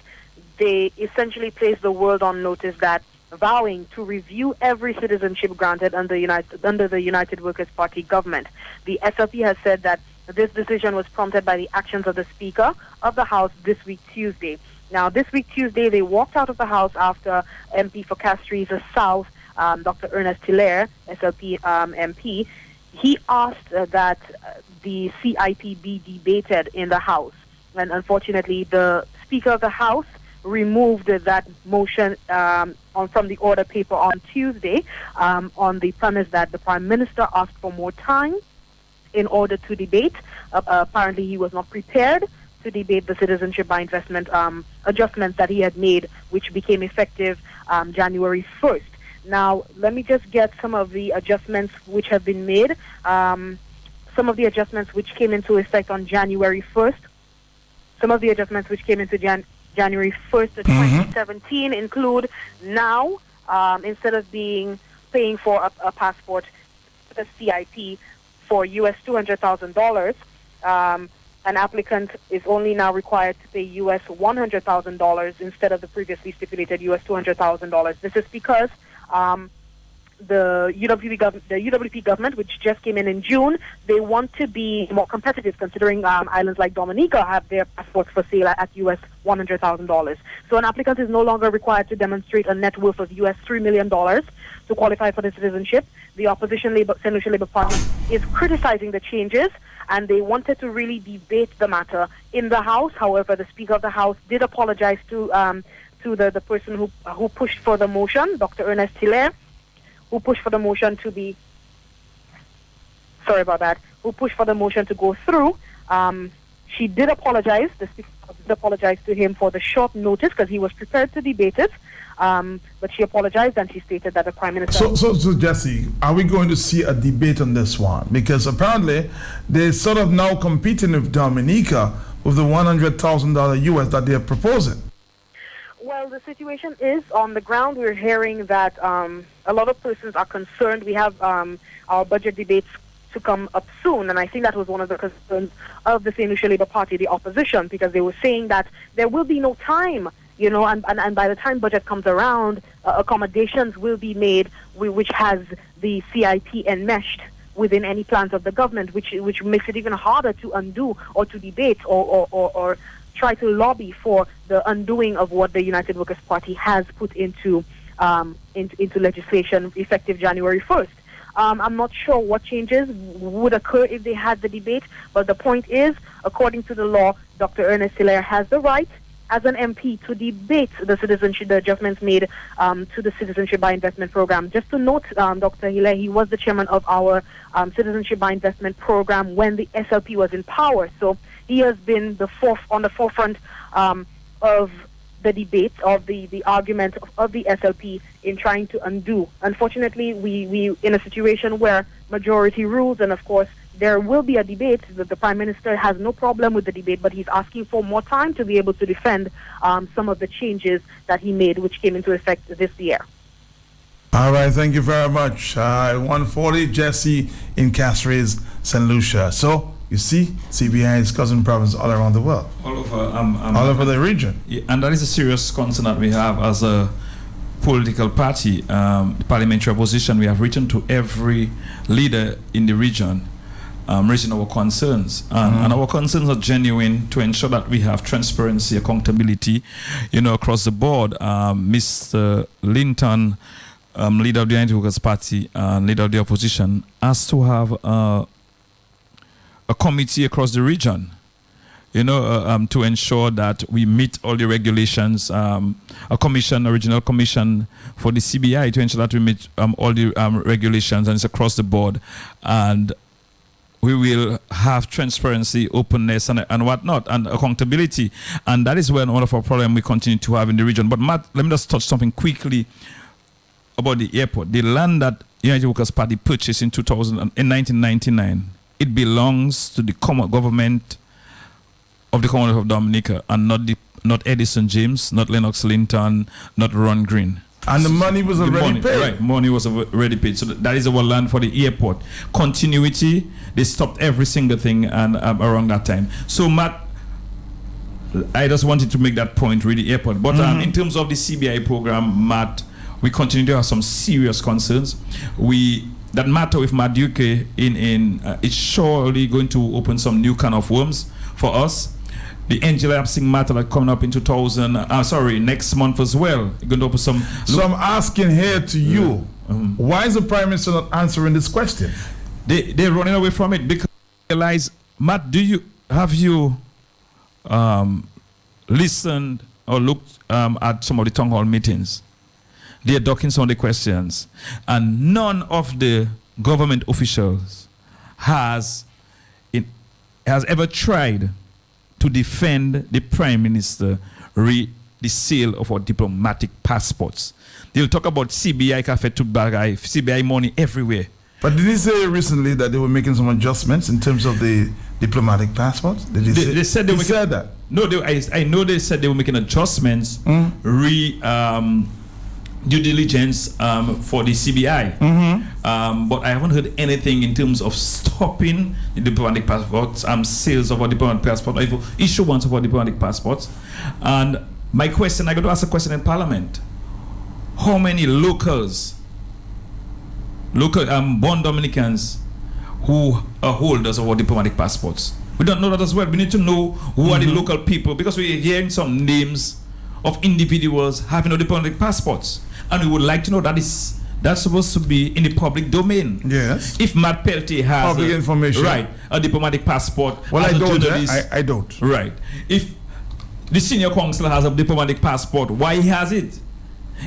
they essentially placed the world on notice that vowing to review every citizenship granted under the United Workers' Party government. The SLP has said that This decision was prompted by the actions of the Speaker of the House this week, Tuesday. Now, this week, Tuesday, they walked out of the House after MP for Castries South, Dr. Ernest Hilaire, SLP MP, he asked that the CIP be debated in the House. And unfortunately, the Speaker of the House removed that motion from the order paper on Tuesday on the premise that the Prime Minister asked for more time in order to debate. Apparently, he was not prepared to debate the citizenship by investment adjustments that he had made, which became effective January 1st. Now, let me just get some of the adjustments which have been made. Some of the adjustments which came into effect on January 1st. Some of the adjustments which came into January 1st of 2017 include now, instead of paying for a passport, a CIP for US $200,000, an applicant is only now required to pay US $100,000 instead of the previously stipulated US $200,000. This is because the UWP government, which just came in June, they want to be more competitive, considering islands like Dominica have their passports for sale at US $100,000. So an applicant is no longer required to demonstrate a net worth of US $3 million to qualify for the citizenship. The opposition St. Lucia Labour Party is criticizing the changes, and they wanted to really debate the matter in the House. However, the Speaker of the House did apologize to the person who pushed for the motion, Dr. Ernest Hilaire, who pushed for the motion to be, who pushed for the motion to go through. She did apologize. The Speaker did apologize to him for the short notice because he was prepared to debate it. But she apologized and she stated that the Prime Minister... So Jesse, are we going to see a debate on this one? Because apparently they're sort of now competing with Dominica with the $100,000 US that they're proposing. Well, the situation is on the ground. We're hearing that a lot of persons are concerned. We have our budget debates to come up soon, and I think that was one of the concerns of the St. Lucia Labour Party, the opposition, because they were saying that there will be no time, and by the time budget comes around, accommodations will be made which has the CIP enmeshed within any plans of the government, which makes it even harder to undo or to debate or try to lobby for the undoing of what the United Workers' Party has put into legislation effective January 1st. I'm not sure what changes would occur if they had the debate, but the point is, according to the law, Dr. Ernest Hilaire has the right as an MP to debate the adjustments made to the Citizenship by Investment Program. Just to note, Dr. Hilaire, he was the chairman of our Citizenship by Investment Program when the SLP was in power. So he has been on the forefront of the debate, of the argument of the SLP in trying to undo. Unfortunately, we in a situation where majority rules, and of course there will be a debate. The Prime Minister has no problem with the debate, but he's asking for more time to be able to defend some of the changes that he made, which came into effect this year. All right, thank you very much. 140, Jesse in Castries, St. Lucia. So, you see, CBI is causing problems all around the world. All over the region. Yeah, and that is a serious concern that we have as a political party. The parliamentary opposition, we have written to every leader in the region raising our concerns. And our concerns are genuine to ensure that we have transparency, accountability, across the board. Mr. Linton, leader of the United Workers' Party and leader of the opposition, has to have a committee across the region, to ensure that we meet all the regulations, a regional commission for the CBI to ensure that we meet all the regulations, and it's across the board. And we will have transparency, openness, and whatnot, and accountability. And that is one of our problems we continue to have in the region. But Matt, let me just touch something quickly about the airport. The land that United Workers' Party purchased in 1999, it belongs to the government of the Commonwealth of Dominica, and not Edison James, not Lennox Linton, not Ron Green. And the money was already paid. Right, money was already paid. So that is our land for the airport. Continuity, they stopped every single thing and around that time. So Matt, I just wanted to make that point with the airport. But in terms of the CBI program, Matt, we continue to have some serious concerns. We that matter with Maduke it's surely going to open some new kind of worms for us. The Angela Absing matter that coming up in next month as well. You're going to open some. So I'm asking here to you, why is the Prime Minister not answering this question? They're running away from it because they realize, Matt, have you listened or looked at some of the town hall meetings? They're ducking some of the questions, and none of the government officials has ever tried to defend the Prime Minister the sale of our diplomatic passports. They'll talk about CBI cafe to bagay, CBI money everywhere. But did he say recently that they were making some adjustments in terms of the diplomatic passports? Did he say, they said they were said that? No, I know they said they were making adjustments, due diligence for the CBI. But I haven't heard anything in terms of stopping the diplomatic passports, sales of our diplomatic passport, or issuance of our diplomatic passports. And my question, I got to ask a question in Parliament. How many local born Dominicans who are holders of our diplomatic passports? We don't know that as well. We need to know who are the local people, because we're hearing some names of individuals having no diplomatic passports, and we would like to know that's supposed to be in the public domain. Yes. If Matt Peltier has public information, right, a diplomatic passport, well, I don't. I don't. Right. If the senior counsel has a diplomatic passport, why he has it?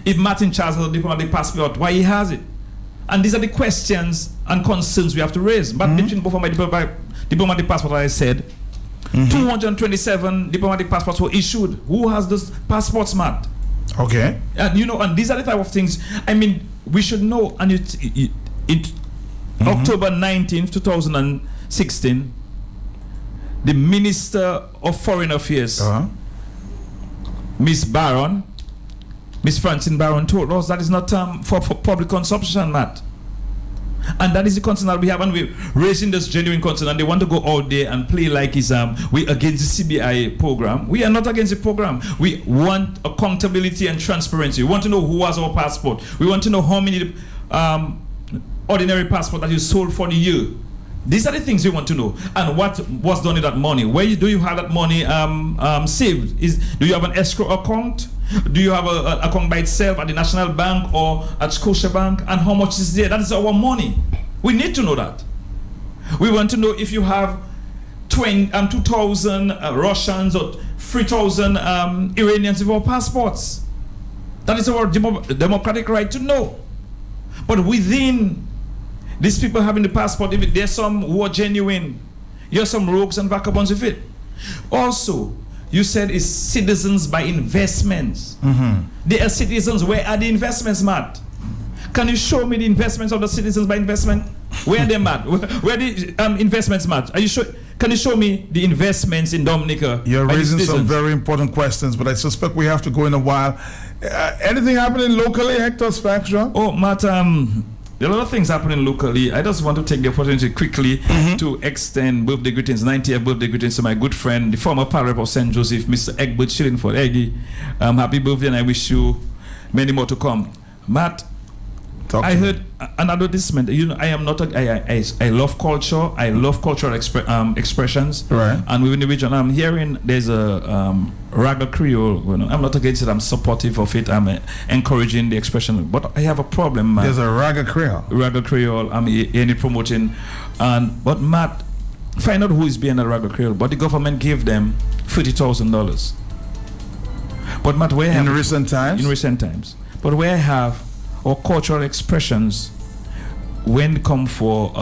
If Martin Charles has a diplomatic passport, why he has it? And these are the questions and concerns we have to raise. But between both of my diplomatic passport, I said, 227 diplomatic passports were issued. Who has those passports, Matt? Okay. And and these are the type of things. I mean, we should know. And October 19th, 2016, the Minister of Foreign Affairs, Miss Francine Barron, told us that is not for public consumption, Matt. And that is the concern that we have, and we're raising this genuine concern, and they want to go out there and play like it's we against the CBI program. We are not against the program. We want accountability and transparency. We want to know who has our passport. We want to know how many ordinary passport that you sold for the year. These are the things we want to know. And what was done with that money? Where do you have that money saved? Do you have an escrow account? Do you have an account by itself at the National Bank or at Scotiabank? And how much is there? That is our money. We need to know that. We want to know if you have 2,000 Russians or 3,000 Iranians with our passports. That is our democratic right to know. But within these people having the passport, if there's some who are genuine, you're some rogues and vagabonds with it. Also, you said it's citizens by investments. They are citizens. Where are the investments, Matt? Can you show me the investments of the citizens by investment? Where are they, Matt? Where are the investments, Matt? Are you sure? Can you show me the investments in Dominica? You're raising some very important questions, but I suspect we have to go in a while. Anything happening locally, Hector Spectra? Oh, Matt, there are a lot of things happening locally. I just want to take the opportunity quickly to extend birthday greetings, 90th birthday greetings to my good friend, the former Parish of St. Joseph, Mr. Egbert Shillingford. Eggy, happy birthday, and I wish you many more to come. Matt, I heard an advertisement. I am not I love culture. I love cultural expressions. Right. And within the region, I'm hearing there's a Raga Creole. I'm not against it. I'm supportive of it. I'm encouraging the expression. But I have a problem, Matt. There's a Raga Creole. Raga Creole. I'm any promoting. But Matt, find out who is being a Raga Creole. But the government gave them $30,000. But Matt, where in recent times? In recent times. But where I have or cultural expressions when it come for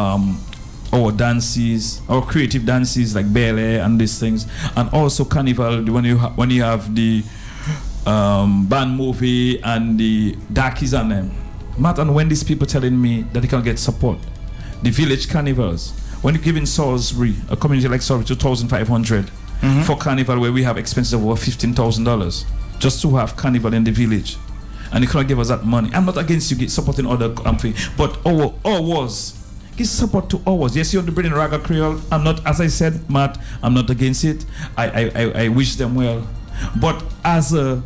our dances, our creative dances like ballet and these things, and also carnival when you have the band movie and the darkies and them. Matt, and when these people telling me that they can get support, the village carnivals, when you're giving Salisbury, a community like Salisbury, $2,500 for carnival where we have expenses of over $15,000 just to have carnival in the village. And you cannot give us that money. I'm not against you supporting other things, but ours, give support to ours. Yes, you're bringing Raga Creole. I'm not, as I said, Matt, I'm not against it. I wish them well. But as a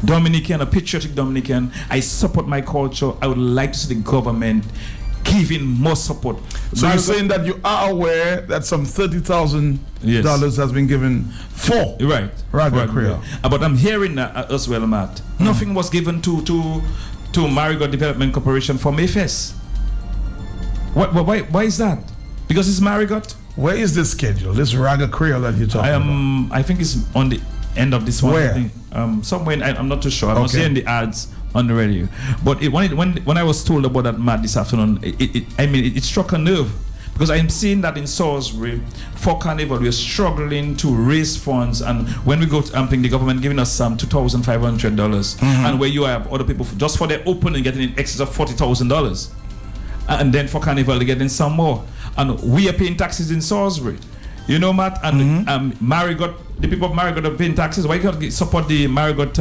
Dominican, a patriotic Dominican. I support my culture. I would like to see the government giving more support. So you're saying that you are aware that some $30,000 has been given for Raga Creole? But I'm hearing as well, Matt. Nothing was given to Marigot Development Corporation for Mayfest. Why is that? Because it's Marigot. Where is this schedule? This Raga Creole that you're talking about? I think it's on the end of this one. Where? I think, somewhere. I'm not too sure. I'm not seeing the ads on the radio. But when I was told about that, Matt, this afternoon, it struck a nerve, because I'm seeing that in Salisbury for Carnival we're struggling to raise funds, and when we go to Amping, the government giving us some $2,500, and where you have other people just for their opening getting in excess of $40,000, and then for Carnival they're getting some more, and we are paying taxes in Salisbury. You know, Matt, and Marigot, the people of Marigot are paying taxes. Why can't we support the Marigot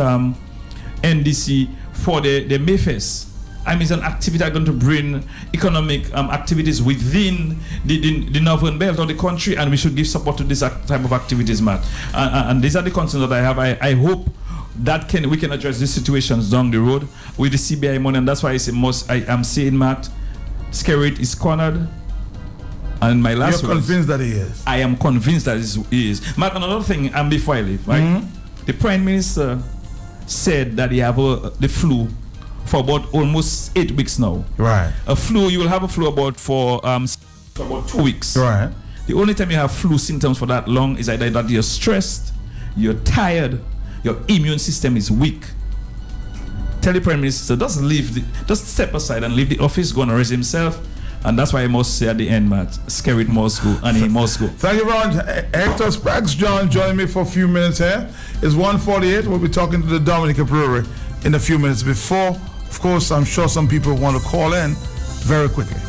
NDC for the Mayfest? It's an activity that's going to bring economic activities within the Northern Belt of the country, and we should give support to this type of activities, Matt. And these are the concerns that I have. I hope that we can address these situations down the road with the CBI money, and that's why I am saying, Matt, Skerrit is cornered. And my last You're convinced that he is? I am convinced that he is. Matt, another thing, and before I leave, right? The Prime Minister said that he have the flu for about almost 8 weeks now. Right. You will have a flu for about 2 weeks. Right. The only time you have flu symptoms for that long is either that you're stressed, you're tired, your immune system is weak. Tell the Prime Minister, just step aside and leave the office, go and rest himself. And that's why I must say at the end, Matt, Skerrit must go, and he must go. Thank you very much. Hector Sprax John joining me for a few minutes here. It's 1:48. We'll be talking to the Dominica Brewery in a few minutes. Before, of course, I'm sure some people want to call in very quickly.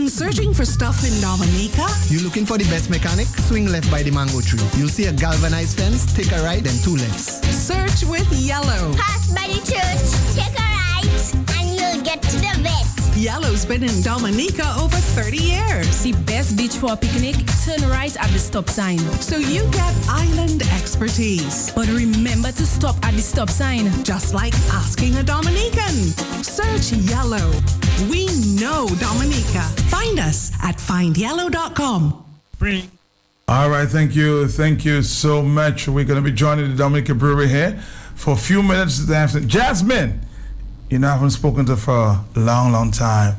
Searching for stuff in Dominica? You looking for the best mechanic? Swing left by the mango tree. You'll see a galvanized fence, take a right, then 2 lefts. Search with Yellow. Pass by the church, take a right, and you'll get to the vet. Yellow's been in Dominica over 30 years. The best beach for a picnic, turn right at the stop sign. So you get island expertise. But remember to stop at the stop sign. Just like asking a Dominican. Search Yellow. We know Dominica. Find us at findyellow.com. All right, thank you so much. We're going to be joining the Dominica Brewery here for a few minutes this afternoon. Jasmine, I haven't spoken to her for a long time.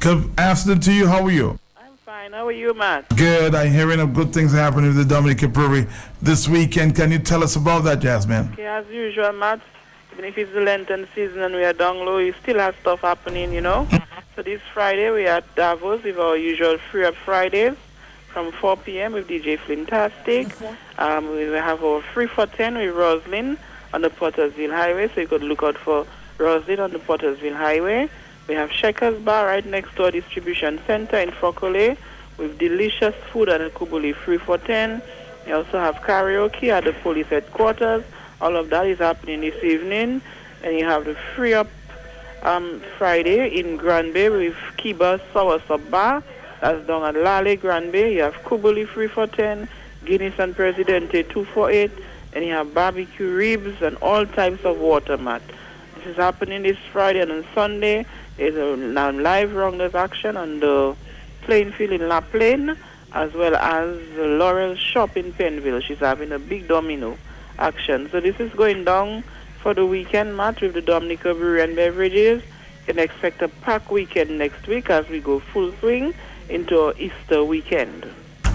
Good afternoon to you. How are you? I'm fine. How are you, Matt? Good. I'm hearing of good things happening with the Dominica Brewery this weekend. Can you tell us about that, Jasmine? Okay, as usual, Matt. Even if it's the Lenten season and we are down low, you still have stuff happening, So this Friday we are at Davos with our usual Free Up Fridays from 4 p.m. with DJ Flintastic. We will have our Free for 10 with Roslyn on the Pottersville Highway, so you could look out for Roslyn on the Pottersville Highway. We have Shekers Bar right next to our distribution center in Fokole with delicious food at the Kubuli Free for 10. We also have karaoke at the police headquarters. All of that is happening this evening. And you have the Free Up Friday in Granby with Kiba Soursop Bar. That's down at Lale, Granby. You have Kubuli Free for 10, Guinness and Presidente 2 for 8, and you have barbecue ribs and all types of water, Matt. This is happening this Friday, and on Sunday there's a live rounders action on the playing field in La Plaine, as well as Laurel's shop in Penville. She's having a big domino action. So this is going down for the weekend, Matt, with the Dominica Brewery and Beverages. You can expect a packed weekend next week as we go full swing into our Easter weekend.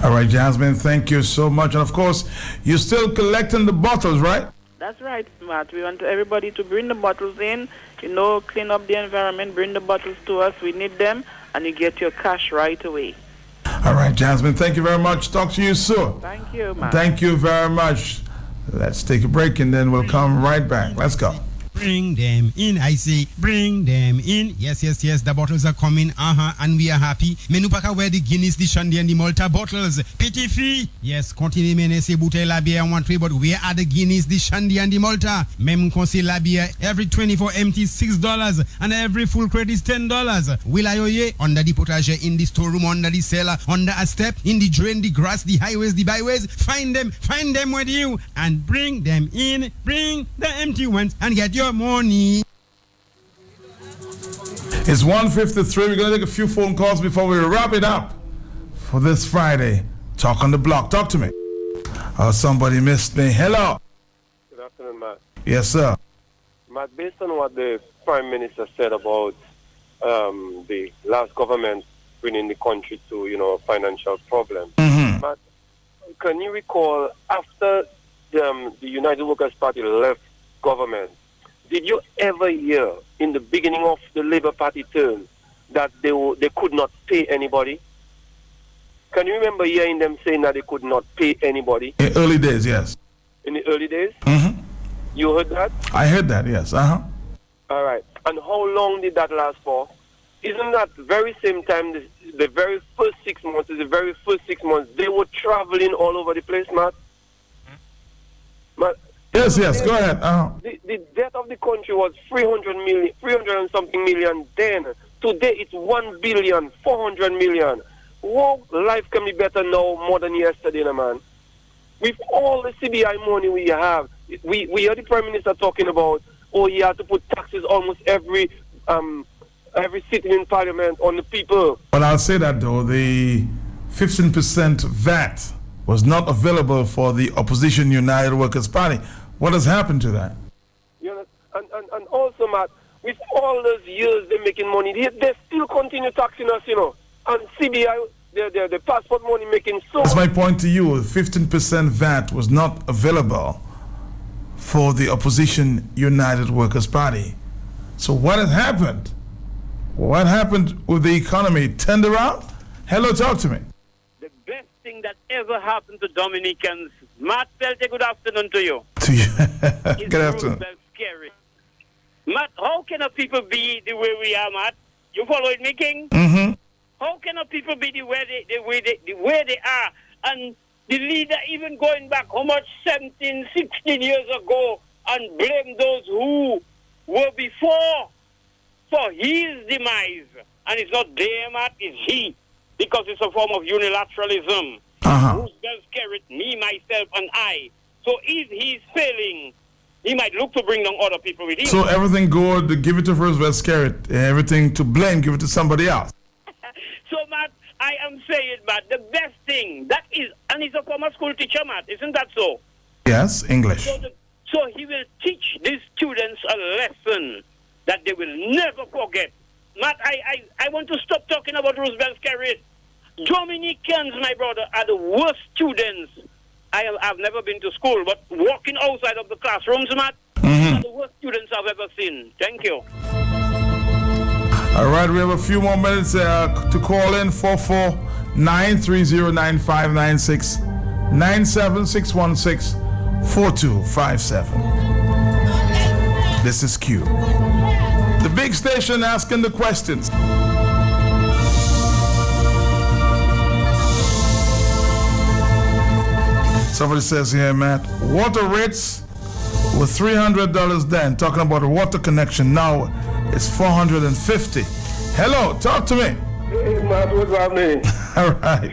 All right, Jasmine, thank you so much. And of course, you're still collecting the bottles, right? That's right, Matt. We want everybody to bring the bottles in, clean up the environment, bring the bottles to us. We need them, and you get your cash right away. All right, Jasmine, thank you very much. Talk to you soon. Thank you, Matt. Thank you very much. Let's take a break, and then we'll come right back. Let's go. Bring them in, I say, bring them in. Yes, the bottles are coming, and we are happy. Menu paka where the Guinness, the Shandy, and the Malta bottles. Petit fee. Yes, continue mene se bouteille la bière one three, but where are the Guinness, the Shandy, and the Malta? Même conseil la bière, every 24 empty $6, and every full credit is $10. Will I oye? Under the potager, in the storeroom, under the cellar, under a step, in the drain, the grass, the highways, the byways. Find them with you, and bring them in. Bring the empty ones, and get your money. It's 1:53. We're going to take a few phone calls before we wrap it up for this Friday. Talk on the block. Talk to me. Somebody missed me. Hello. Good afternoon, Matt. Yes, sir. Matt, based on what the Prime Minister said about the last government bringing the country to, financial problems, Matt, can you recall after the United Workers' Party left government, did you ever hear in the beginning of the Labour Party term that they could not pay anybody? Can you remember hearing them saying that they could not pay anybody? In early days, yes. In the early days? Mm-hmm. You heard that? I heard that, yes. All right. And how long did that last for? Isn't that very same time, the very first 6 months, they were traveling all over the place, Matt? Matt, Yes, go ahead. The debt of the country was 300 and something million then. Today it's 1,400 million. What life can be better now more than yesterday, man? With all the CBI money we have, we heard the Prime Minister talking about, you have to put taxes almost every sitting in Parliament on the people. Well, I'll say that though, the 15% VAT was not available for the opposition United Workers' Party. What has happened to that? And also, Matt, with all those years they're making money, they still continue taxing us, And CBI, the passport money making so. That's my point to you. 15% VAT was not available for the opposition United Workers' Party. So what has happened? What happened with the economy? Turned around? Hello, talk to me. The best thing that ever happened to Dominicans. Matt Pelte, good afternoon to you. Good afternoon. Scary. Matt, how can a people be the way we are, Matt? You following me, King? Mm-hmm. How can a people be the way they are? And the leader even going back how much 17, 16 years ago and blame those who were before for his demise. And it's not them, Matt, it's he. Because it's a form of unilateralism. Who's best carrot? Me, myself, and I. So if he's failing, he might look to bring down other people with him. So everything good, give it to Roosevelt Carrot. Everything to blame, give it to somebody else. So, Matt, I am saying, Matt, the best thing, that is, and he's a former school teacher, Matt, isn't that so? Yes, English. So he will teach these students a lesson that they will never forget. Matt, I want to stop talking about Roosevelt Carrot. Dominicans, my brother, are the worst students. I've never been to school, but walking outside of the classrooms, Matt, are the worst students I've ever seen. Thank you. All right, we have a few more minutes to call in. 449-309596, 97616-4257. This is Q. The big station asking the questions. Somebody says here, Matt, water rates was $300 then, talking about a water connection. Now it's $450. Hello, talk to me. Hey, Matt, what's happening? All right.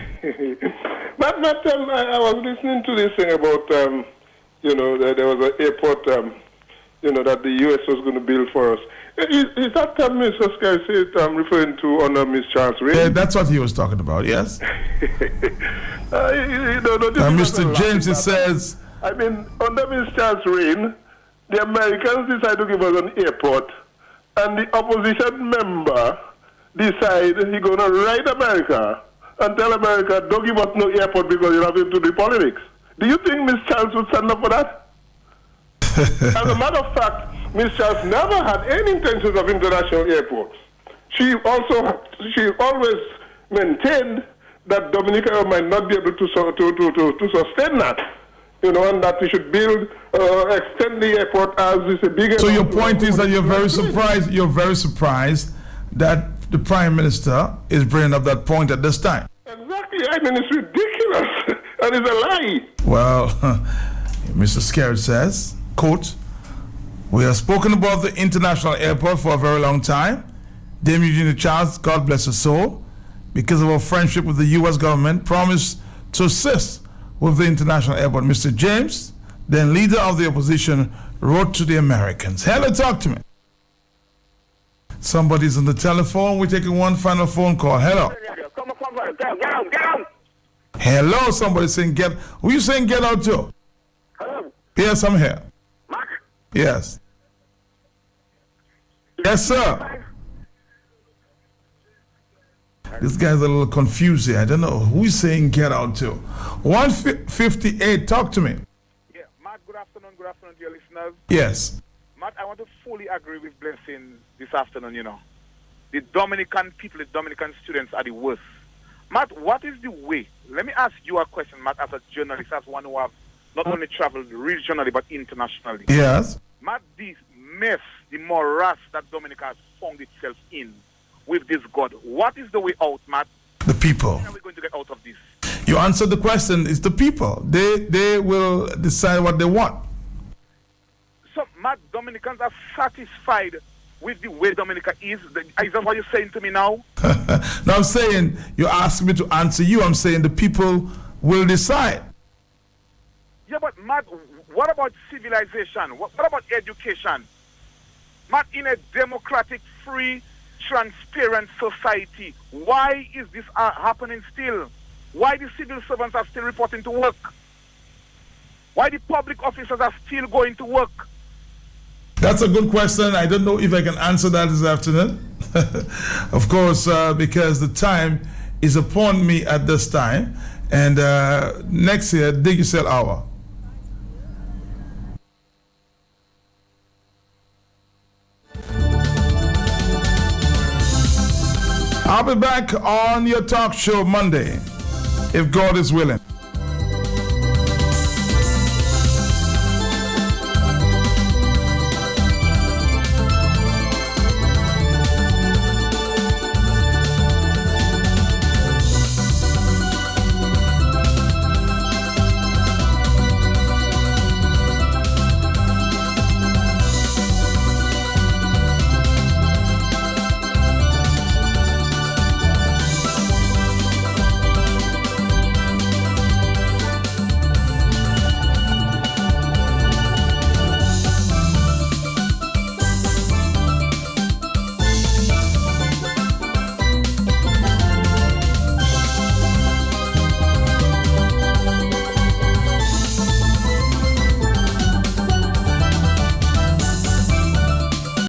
Matt, I was listening to this thing about, that there was an airport, that the U.S. was going to build for us. Is that Mr. Scarcey referring to under Miss Charles Reign? Yeah, that's what he was talking about, yes. Mr. James, it says... I mean, under Miss Charles Reign, the Americans decide to give us an airport, and the opposition member decide he's going to write America and tell America, don't give us no airport because you're having to do politics. Do you think Miss Charles would stand up for that? As a matter of fact, Miss Charles never had any intentions of international airports. She always maintained that Dominica might not be able to sustain that. And that we should build, extend the airport as is a bigger... So your point is that you're very surprised that the Prime Minister is bringing up that point at this time. Exactly. I mean, it's ridiculous. And it's a lie. Well, Mr. Scarrett says, quote, "We have spoken about the international airport for a very long time. Dame Eugenia Charles, God bless her soul, because of our friendship with the U.S. government, promised to assist with the international airport." Mr. James, then leader of the opposition, wrote to the Americans. Hello, talk to me. Somebody's on the telephone. We're taking one final phone call. Hello. Hello, somebody saying get... Who you saying get out to? Hello. Yes, I'm here. Mark? Yes. Yes, sir. This guy's a little confused here. I don't know who he's saying get out to. 158, talk to me. Yeah, Matt, good afternoon to your listeners. Yes. Matt, I want to fully agree with Blessing this afternoon, The Dominican people, the Dominican students are the worst. Matt, what is the way? Let me ask you a question, Matt, as a journalist, as one who have not only traveled regionally but internationally. Yes. Matt, this mess, the morass that Dominica has found itself in with this God, what is the way out, Matt? The people. How are we going to get out of this? You answered the question. It's the people. They will decide what they want. So, Matt, Dominicans are satisfied with the way Dominica is. Is that what you're saying to me now? No, I'm saying, you asked me to answer you. I'm saying the people will decide. Yeah, but Matt, what about civilization? What about education? Matt, in a democratic, free, transparent society, why is this happening still? Why the civil servants are still reporting to work? Why the public officers are still going to work? That's a good question. I don't know if I can answer that this afternoon. Of course, because the time is upon me at this time. And next year, Digicel Hour. I'll be back on your talk show Monday, if God is willing.